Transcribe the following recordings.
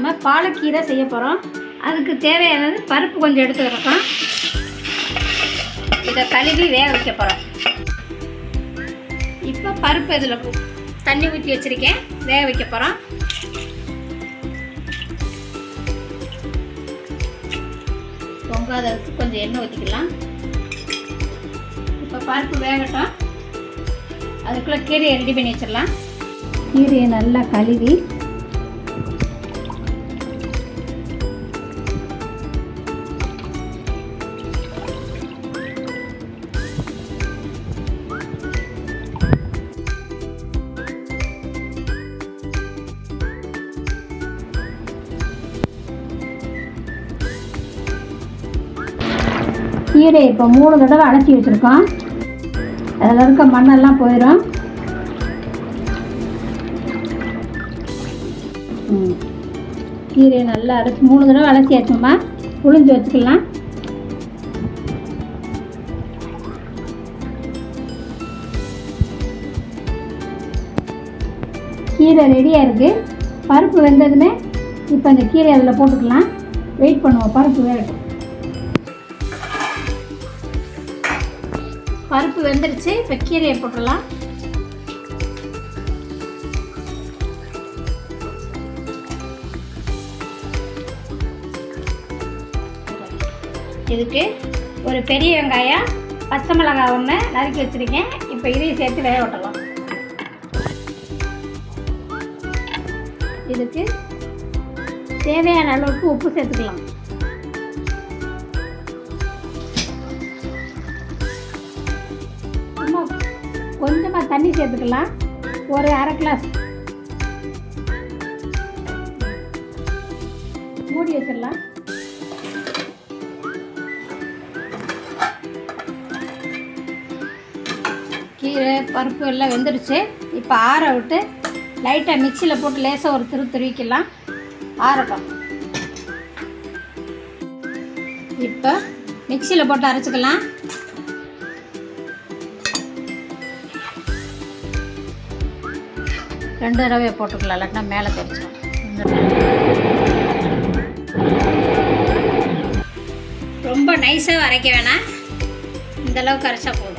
நம்ம பாலக்கீரை செய்ய போகிறோம். அதுக்கு தேவையானது பருப்பு கொஞ்சம் எடுத்துக்கிறோம். இதை கழுவி வேக வைக்க போகிறோம். இப்போ பருப்பு இதில் தண்ணி ஊற்றி வச்சுருக்கேன், வேக வைக்க போகிறோம். பொங்காததுக்கு கொஞ்சம் எண்ணெய் ஊற்றிக்கலாம். இப்போ பருப்பு வேகட்டும். அதுக்குள்ளே கீரையை ரெடி பண்ணி வச்சிடலாம். கீரையை நல்லா கழுவி கீரை இப்போ 3 தடவை அலசி வச்சுருக்கோம். அதில் இருக்க மண்ணெல்லாம் போயிடும். கீரையை நல்லா 3 தடவை அலசியாச்சுமா, புழிஞ்சு வச்சுக்கலாம். கீரை ரெடியாக இருக்குது. பருப்பு வெந்ததுமே இப்போ அந்த கீரை அதில் போட்டுக்கலாம். வெயிட் பண்ணுவோம், பருப்பு வேகட்டும். பருப்பு வெந்துருச்சு. இப்போ கீரையை போட்டுடலாம். இதுக்கு ஒரு பெரிய வெங்காயம், பச்சை மிளகாய் 1 நறுக்கி வச்சுருக்கேன். இப்போ இதையும் சேர்த்து வேக விட்டலாம். இதுக்கு தேவையான அளவுக்கு உப்பு சேர்த்துக்கலாம். கொஞ்சமாக தண்ணி சேர்த்துக்கலாம், ஒரு 1/2 கிளாஸ். மூடி வச்சிடலாம். கீரை பருப்பு எல்லாம் வெந்துடுச்சு. இப்போ ஆற விட்டு லைட்டாக மிக்சியில் போட்டு லேசாக ஒரு திருவிக்கலாம். ஆறட்டும். இப்போ மிக்சியில் போட்டு அரைச்சிக்கலாம். ரெண்டு தடவை போட்டுக்கலாம், இல்லாட்டினா மேலே தெரிச்சிடும். ரொம்ப நைஸாக அரைக்க வேணாம், இந்தளவுக்கு அரைச்சா போதும்.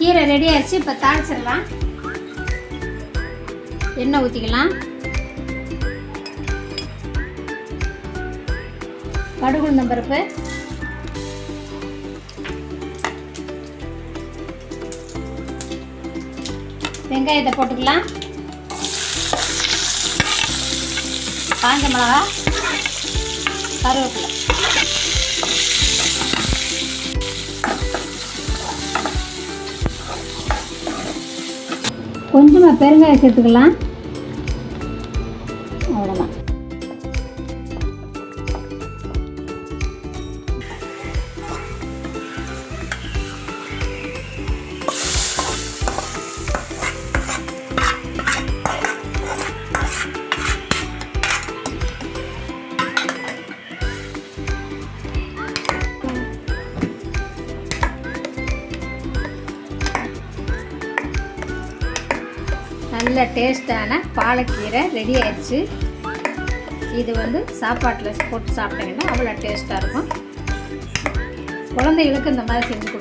கீரை ரெடி ஆயிடுச்சு. இப்போ தாளிச்சிடலாம். எண்ணெய் ஊற்றிக்கலாம். கடுகு உளுந்தம் பருப்பு, வெங்காயத்தை போட்டுக்கலாம். காஞ்ச மிளகா, கருவேப்பிலை. கொஞ்சமாக பெருங்காயம் சேர்த்துக்கலாம். அவ்வளோதான். நல்ல டேஸ்டான பாலக்கீரை ரெடி ஆயிடுச்சு. இது சாப்பாட்டில் போட்டு சாப்பிட்டீங்கன்னா அவ்வளோ டேஸ்ட்டாக இருக்கும். குழந்தைகளுக்கு இந்த மாதிரி செஞ்சு